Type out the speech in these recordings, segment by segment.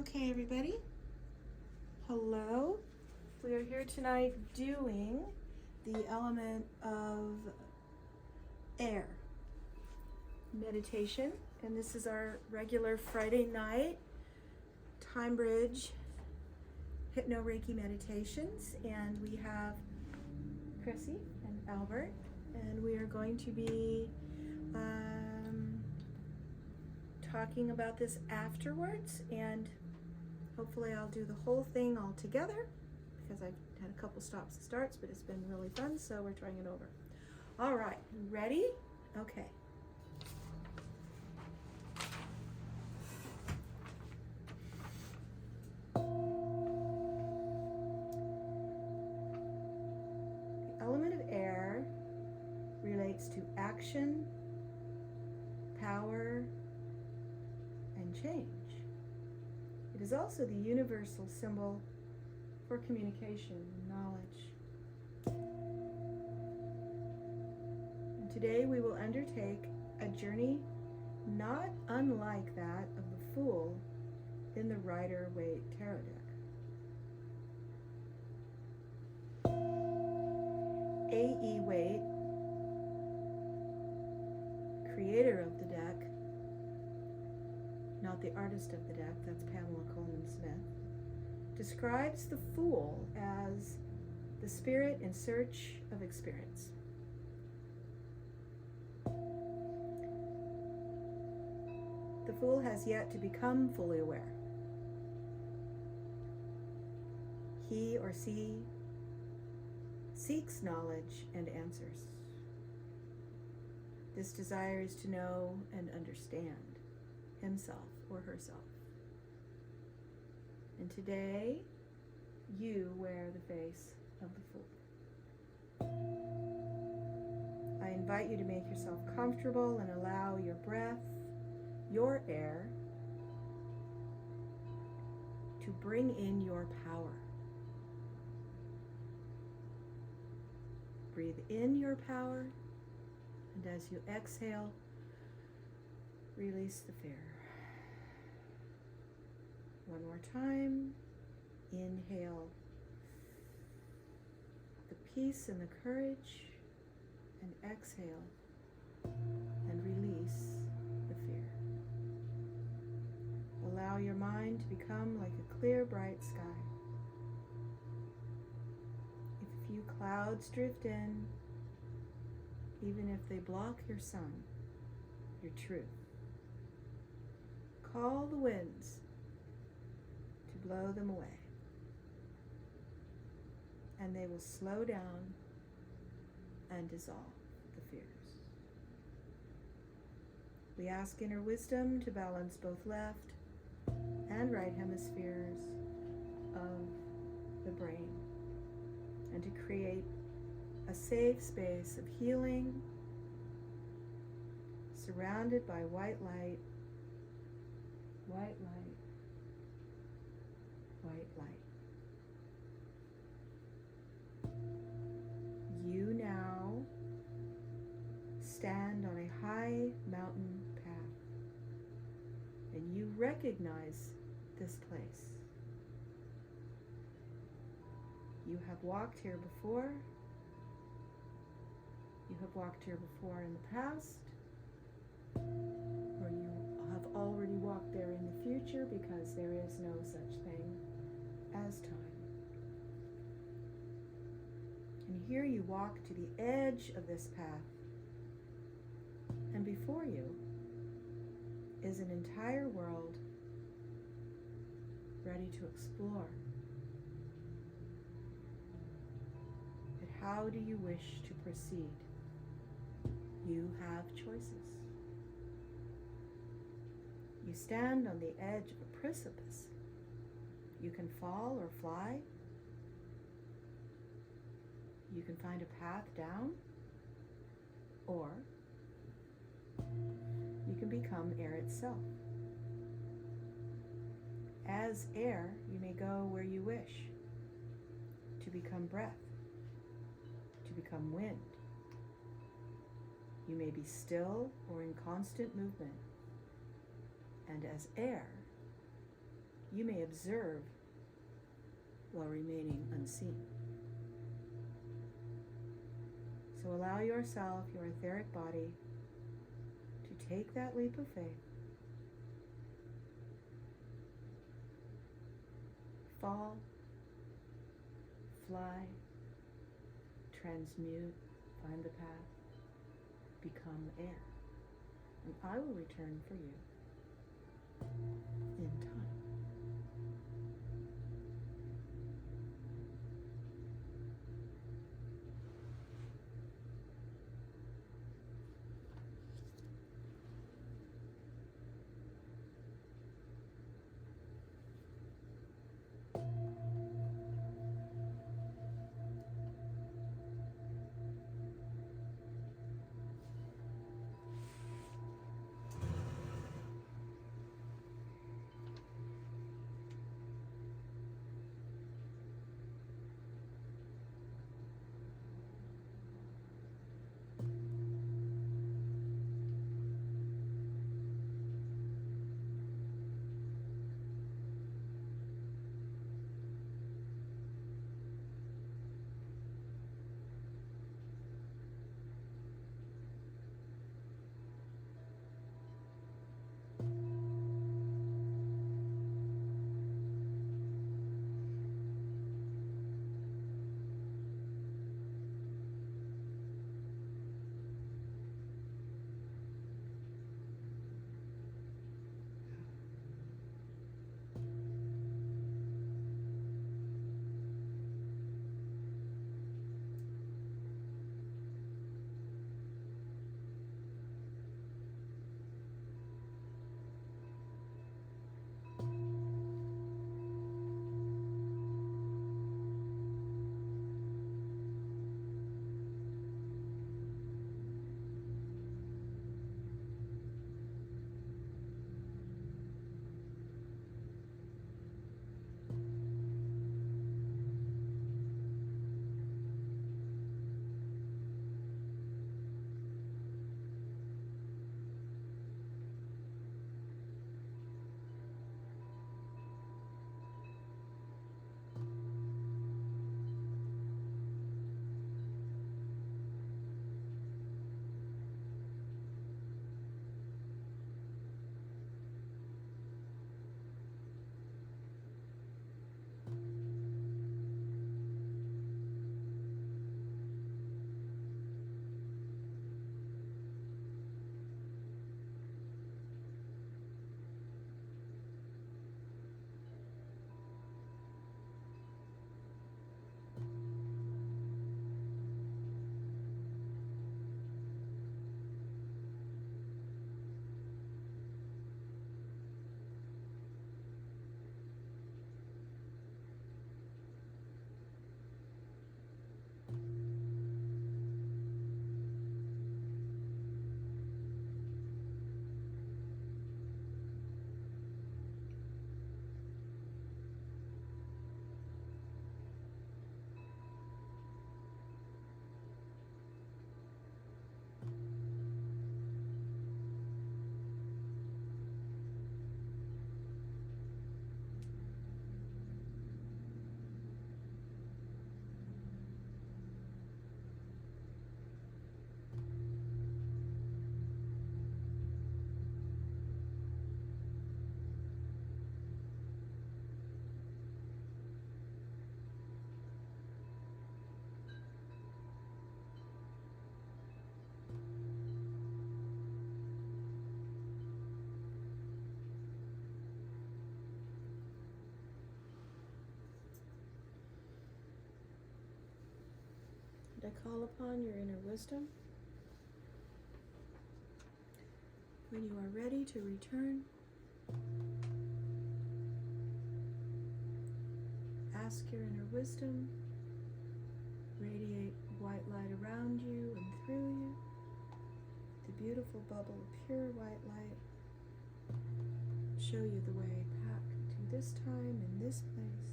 Okay, everybody. Hello. We are here tonight doing the element of air meditation, and this is our regular Friday night TimeBridge HypnoReiki meditations, and we have Chrissy and Albert, and we are going to be talking about this afterwards, and hopefully I'll do the whole thing all together because I've had a couple stops and starts, but it's been really fun, so we're trying it over. All right, ready? Okay. The element of air relates to action, power, and change. It is also the universal symbol for communication and knowledge. And today we will undertake a journey not unlike that of the Fool in the Rider-Waite tarot deck. A.E. Waite, creator of the deck, not the artist of the deck, that's Pamela Coleman Smith, describes the Fool as the spirit in search of experience. The Fool has yet to become fully aware. He or she seeks knowledge and answers. This desire is to know and understand himself or herself. And today, you wear the face of the Fool. I invite you to make yourself comfortable and allow your breath, your air, to bring in your power. Breathe in your power, and as you exhale, release the fear. One more time. Inhale the peace and the courage, and exhale and release the fear. Allow your mind to become like a clear, bright sky. If a few clouds drift in, even if they block your sun, your truth, call the winds to blow them away, and they will slow down and dissolve the fears. We ask inner wisdom to balance both left and right hemispheres of the brain, and to create a safe space of healing, surrounded by white light, white light, white light. You now stand on a high mountain path, and you recognize this place. You have walked here before. You have walked here before in the past, or you have already walked there in the future, because there is no such thing as time. And here you walk to the edge of this path, and before you is an entire world ready to explore. But how do you wish to proceed? You have choices. You stand on the edge of a precipice. You can fall or fly. You can find a path down, or you can become air itself. As air, you may go where you wish, to become breath, to become wind. You may be still or in constant movement. And as air, you may observe while remaining unseen. So allow yourself, your etheric body, to take that leap of faith. Fall, fly, transmute, find the path, become air. And I will return for you in time. I call upon your inner wisdom. When you are ready to return, ask your inner wisdom, radiate white light around you and through you, the beautiful bubble of pure white light, show you the way back to this time and this place.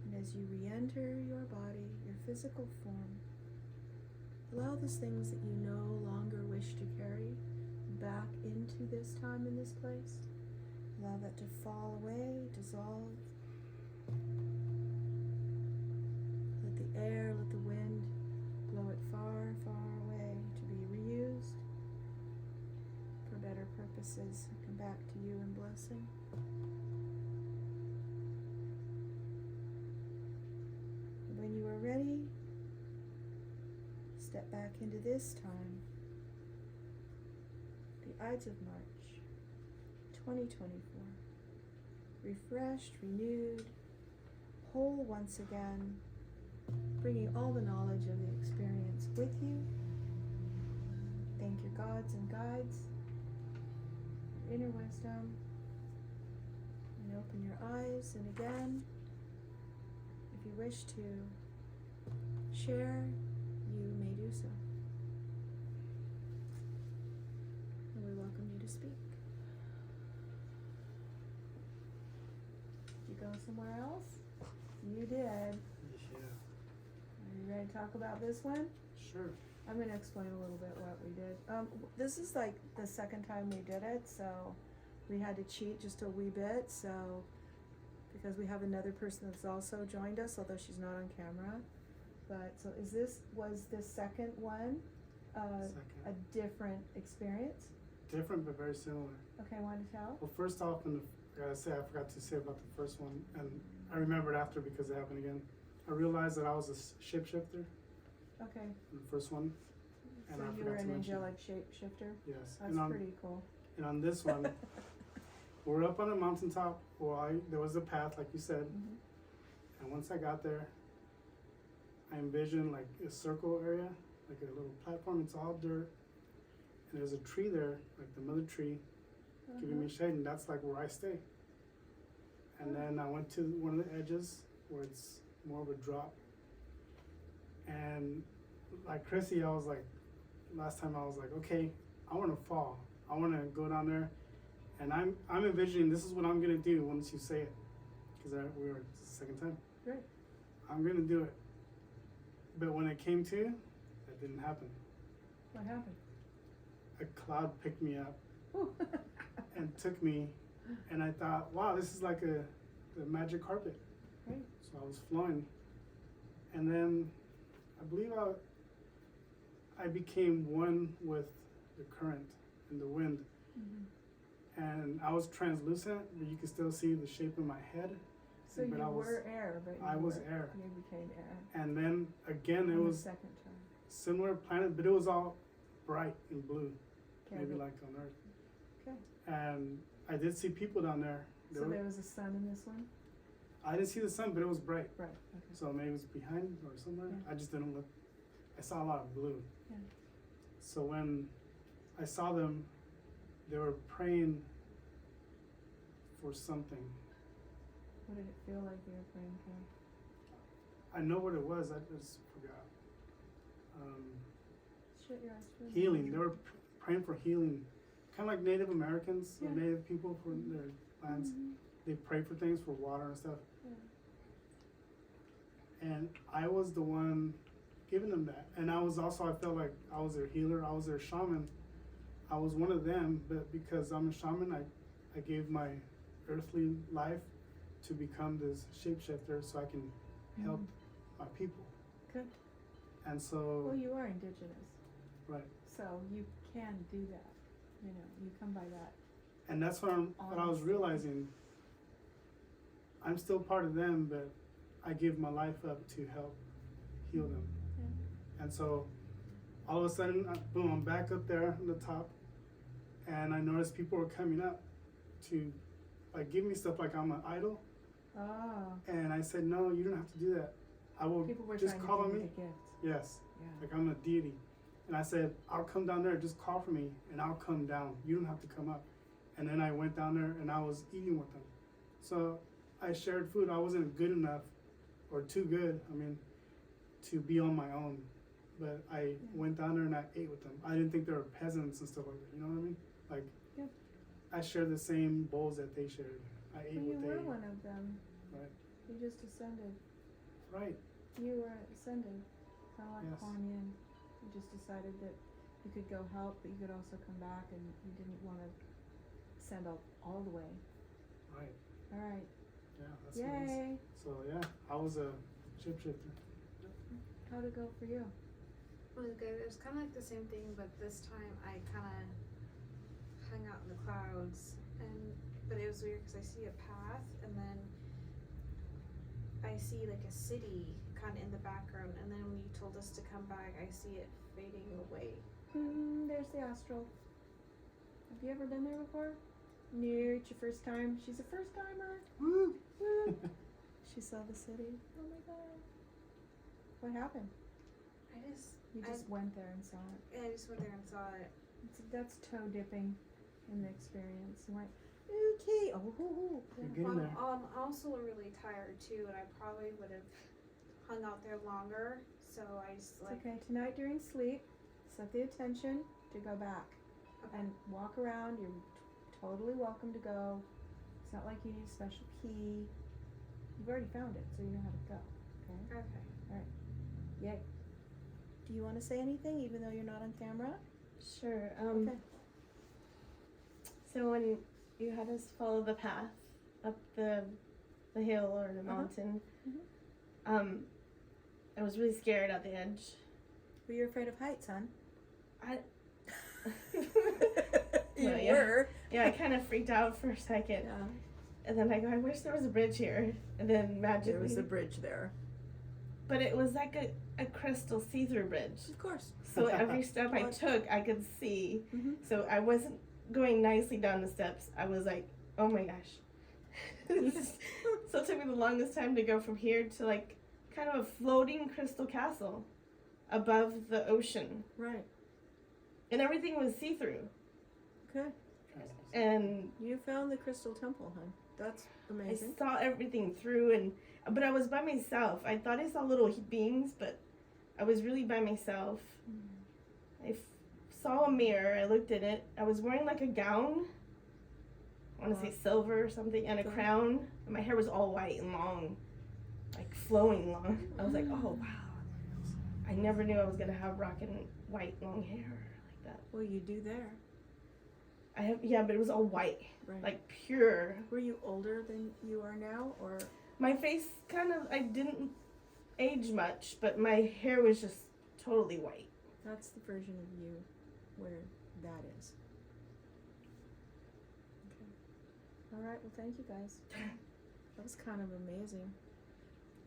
And as you re-enter your body, your physical form, allow those things that you no longer wish to carry back into this time and this place. Allow that to fall away, dissolve. Let the air, let the wind blow it far, far away to be reused for better purposes. Come back to you in blessing. When you are ready, step back into this time, the Ides of March, 2024. Refreshed, renewed, whole once again, bringing all the knowledge of the experience with you. Thank your gods and guides, your inner wisdom, and open your eyes. And again, if you wish to share, you may do so. And we welcome you to speak. Did you go somewhere else? You did. Yeah. Are you ready to talk about this one? Sure. I'm going to explain a little bit what we did. This is like the second time we did it, so we had to cheat just a wee bit. So because we have another person that's also joined us, although she's not on camera. But so was this second one a different experience? Different but very similar. Okay, want to tell? Well, first off, I forgot to say about the first one, and I remembered after because it happened again. I realized that I was a shapeshifter Okay. in the first one. And So I you forgot were to an mention- angelic shapeshifter? Yes. That's pretty cool. And on this one, we're up on a mountaintop. Well, there was a path, like you said. Mm-hmm. And once I got there, I envisioned like a circle area, like a little platform. It's all dirt. And there's a tree there, like the mother tree, giving me shade, and that's like where I stay. And then I went to one of the edges where it's more of a drop. And like Chrissy, I was like, last time I was like, okay, I want to fall. I want to go down there. And I'm envisioning this is what I'm going to do once you say it. Because we were the second time. Great. I'm going to do it. But when it came to, that didn't happen. What happened? A cloud picked me up Ooh. and took me. And I thought, wow, this is like the magic carpet. Great. So I was flowing. And then I believe I became one with the current and the wind. Mm-hmm. And I was translucent, but you could still see the shape of my head. So you were air, but I was air. You became air. And then again, it was second time. similar planet, but it was all bright and blue, Okay. maybe like on Earth. Okay. And I did see people down there. So there was a sun in this one? I didn't see the sun, but it was bright. Right, okay. So maybe it was behind or somewhere. Yeah. I just didn't look. I saw a lot of blue. Yeah. So when I saw them, they were praying for something. What did it feel like you were praying for? I know what it was. I just forgot. Shut your eyes for a Healing. minute. They were praying for healing. Kind of like Native Americans or Yeah. Native people for their lands. Mhm. They pray for things, for water and stuff. Yeah. And I was the one giving them that. And I felt like I was their healer. I was their shaman. I was one of them, but because I'm a shaman, I gave my earthly life to become this shapeshifter so I can help my people. Good. And so, Well, you are indigenous. right. So you can do that. You know, you come by that. And that's what I was realizing. I'm still part of them, but I give my life up to help heal them. Yeah. And so all of a sudden, boom, I'm back up there on the top. And I noticed people were coming up to like give me stuff like I'm an idol. Oh. And I said, no, you don't have to do that. I will People were just trying call to on give me. you the gift. Yes, Yeah. like I'm a deity. And I said, I'll come down there, just call for me, and I'll come down. You don't have to come up. And then I went down there, and I was eating with them. So I shared food. I wasn't good enough, or too good, to be on my own. But I went down there, and I ate with them. I didn't think they were peasants and stuff like that. You know what I mean? Like, Yeah. I shared the same bowls that they shared. I ate Well, what you they were ate. one of them. Right. You just ascended. Right. You were ascended. Kind of like Yes. Kuan Yin. You just decided that you could go help, but you could also come back, and you didn't want to send all the way. Right. All right. Yeah, that's nice. Yay. So yeah, I was a shapeshifter. How'd it go for you? It was good. It was kind of like the same thing, but this time I kind of hung out in the clouds, but it was weird because I see a path and then I see like a city kind of in the background, and then when you told us to come back, I see it fading away. There's the astral. Have you ever been there before? No, it's your first time. She's a first timer. Woo! Woo. She saw the city. Oh my god. What happened? You just went there and saw it. I just went there and saw it. That's toe dipping in the experience. You went, okay. Oh, You're getting there. I'm also really tired too, and I probably would have hung out there longer. So I just It's okay. Tonight during sleep, set the attention to go back and walk around. You're totally welcome to go. It's not like you need a special key. You've already found it, so you know how to go. Okay? Okay. Yay. Do you want to say anything, even though you're not on camera? Sure. Okay. So when you had us follow the path up the hill or the mountain, I was really scared at the edge. Were you afraid of heights, hon? You Well, yeah. were. Yeah, I kind of freaked out for a second. Yeah. And then I go, I wish there was a bridge here. And then magically. There was a bridge there. But it was like a crystal see-through bridge. Of course. So every step I took, I could see. Mm-hmm. So I wasn't going nicely down the steps. I was like, oh my gosh. So it took me the longest time to go from here to like kind of a floating crystal castle above the ocean. Right. And everything was see-through. Okay. And You found the crystal temple, hon. That's amazing. I saw everything through, but I was by myself. I thought I saw little beings, but I was really by myself. I saw a mirror. I looked at it. I was wearing like a gown. I want to say silver or something, and a Okay. crown. And my hair was all white and long, like flowing long. I was like, oh wow. I never knew I was gonna have rock and white long hair like that. Well, you do there. Yeah, but it was all white, Right. like pure. Were you older than you are now, or? My face I didn't age much, but my hair was just totally white. That's the version of you where that is. Okay. All right. Well, thank you guys. That was kind of amazing.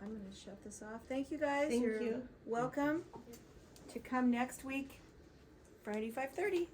I'm going to shut this off. Thank you guys. Thank You're you. welcome to come next week, Friday 5:30.